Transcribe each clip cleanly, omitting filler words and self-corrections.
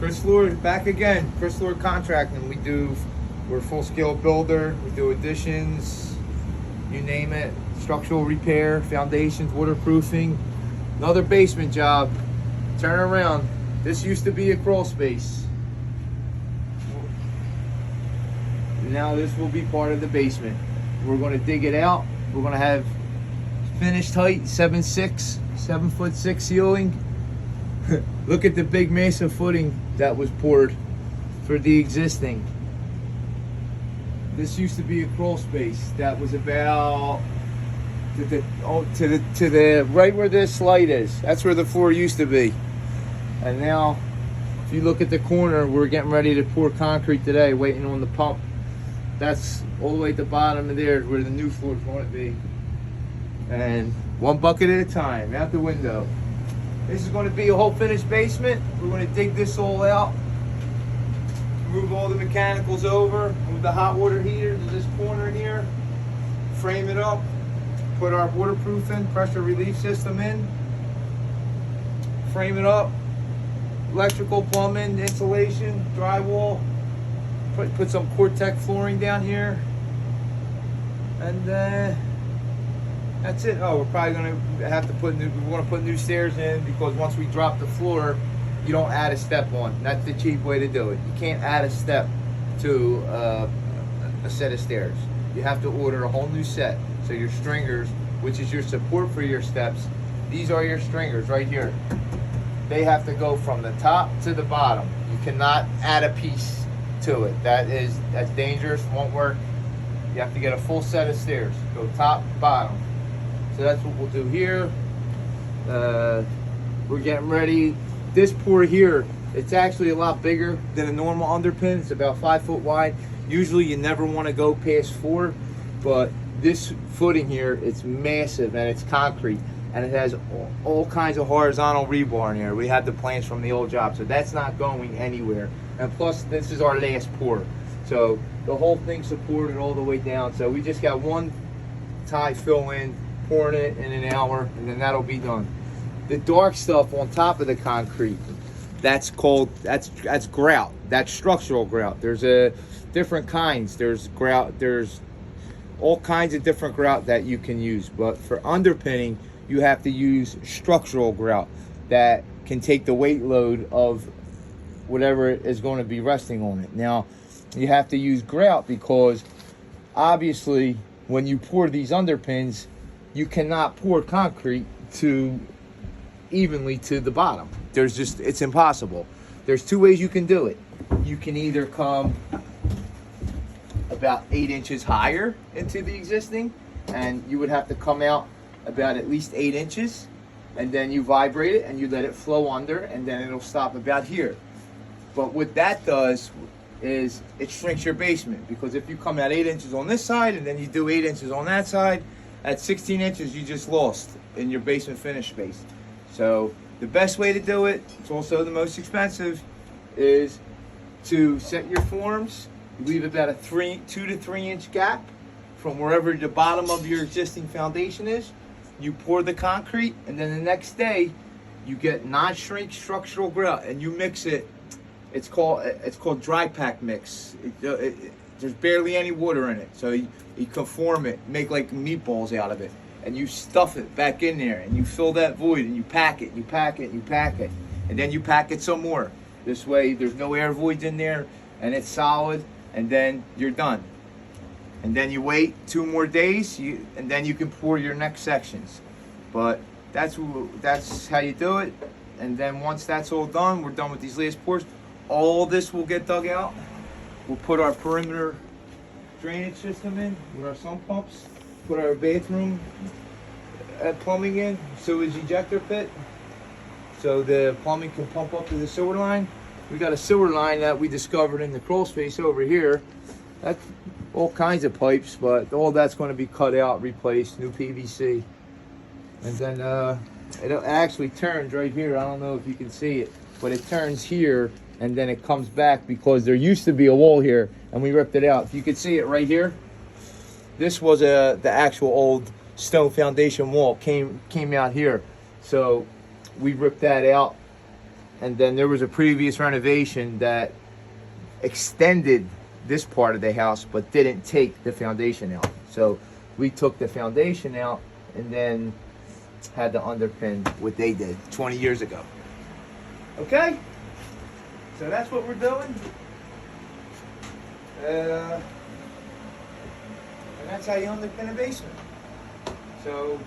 Chris Lord back again. Chris Lord Contracting. We're a full scale builder. We do additions, you name it. Structural repair, foundations, waterproofing. Another basement job. Turn around. This used to be a crawl space. Now this will be part of the basement. We're going to dig it out. We're going to have finished height 7'6" ceiling. Look at the big massive footing that was poured for the existing. This used to be a crawl space that was about to the right where this light is. That's where the floor used to be. And now, if you look at the corner, we're getting ready to pour concrete today, waiting on the pump. That's all the way at the bottom of there, where the new floor is going to be. And one bucket at a time, out the window. This is going to be a whole finished basement. We're going to dig this all out, move all the mechanicals over, move the hot water heater to this corner here, frame it up, put our waterproofing, pressure relief system in, frame it up, electrical, plumbing, insulation, drywall, put some Cortec flooring down here, and that's it. Oh, we're probably gonna have to we want to put new stairs in, because once we drop the floor, you don't add a step on. That's the cheap way to do it. You can't add a step to a set of stairs. You have to order a whole new set. So your stringers, which is your support for your steps, these are your stringers right here. They have to go from the top to the bottom. You cannot add a piece to it. That's dangerous, won't work. You have to get a full set of stairs. Go top, bottom. So that's what we'll do here. We're getting ready. This pour here, it's actually a lot bigger than a normal underpin. It's about 5 foot wide. Usually you never want to go past 4, but this footing here, it's massive, and it's concrete, and it has all kinds of horizontal rebar in here. We had the plans from the old job, so that's not going anywhere. And plus, this is our last pour, so the whole thing's supported all the way down. So we just got one tie fill in, pouring it in an hour, and then that'll be done. The dark stuff on top of the concrete, that's grout. That's structural grout. There's different kinds. There's grout. There's all kinds of different grout that you can use, but for underpinning, you have to use structural grout that can take the weight load of whatever is going to be resting on it. Now, you have to use grout because obviously when you pour these underpins, you cannot pour concrete evenly to the bottom. It's impossible. There's 2 ways you can do it. You can either come about 8 inches higher into the existing, and you would have to come out about at least 8 inches, and then you vibrate it and you let it flow under, and then it'll stop about here. But what that does is it shrinks your basement, because if you come out 8 inches on this side and then you do 8 inches on that side, at 16 inches you just lost in your basement finish space. So the best way to do it, it's also the most expensive, is to set your forms. You leave about a 2 to 3 inch gap from wherever the bottom of your existing foundation is. You pour the concrete, and then the next day you get non-shrink structural grout, and you mix it. It's called dry pack mix. There's barely any water in it, so you conform it, make like meatballs out of it, and you stuff it back in there, and you fill that void, and you pack it, you pack it, you pack it, and then you pack it some more. This way there's no air voids in there, and it's solid, and then you're done. And then you wait 2 more days, and then you can pour your next sections. But that's how you do it. And then once that's all done, we're done with these last pours. All this will get dug out. We'll put our perimeter drainage system in with our sump pumps. Put our bathroom plumbing in, sewage ejector pit, so the plumbing can pump up to the sewer line. We got a sewer line that we discovered in the crawl space over here. That's all kinds of pipes, but all that's going to be cut out, replaced, new PVC. And then it actually turns right here. I don't know if you can see it, but it turns here and then it comes back, because there used to be a wall here and we ripped it out. If you can see it right here, this was the actual old stone foundation wall, came out here. So we ripped that out and then there was a previous renovation that extended this part of the house but didn't take the foundation out. So we took the foundation out and then had to underpin what they did 20 years ago. Okay? So that's what we're doing. And that's how you underpin a basement. So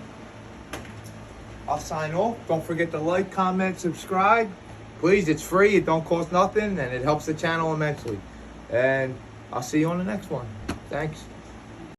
I'll sign off. Don't forget to like, comment, subscribe. Please, it's free. It don't cost nothing, and it helps the channel immensely. And I'll see you on the next one. Thanks.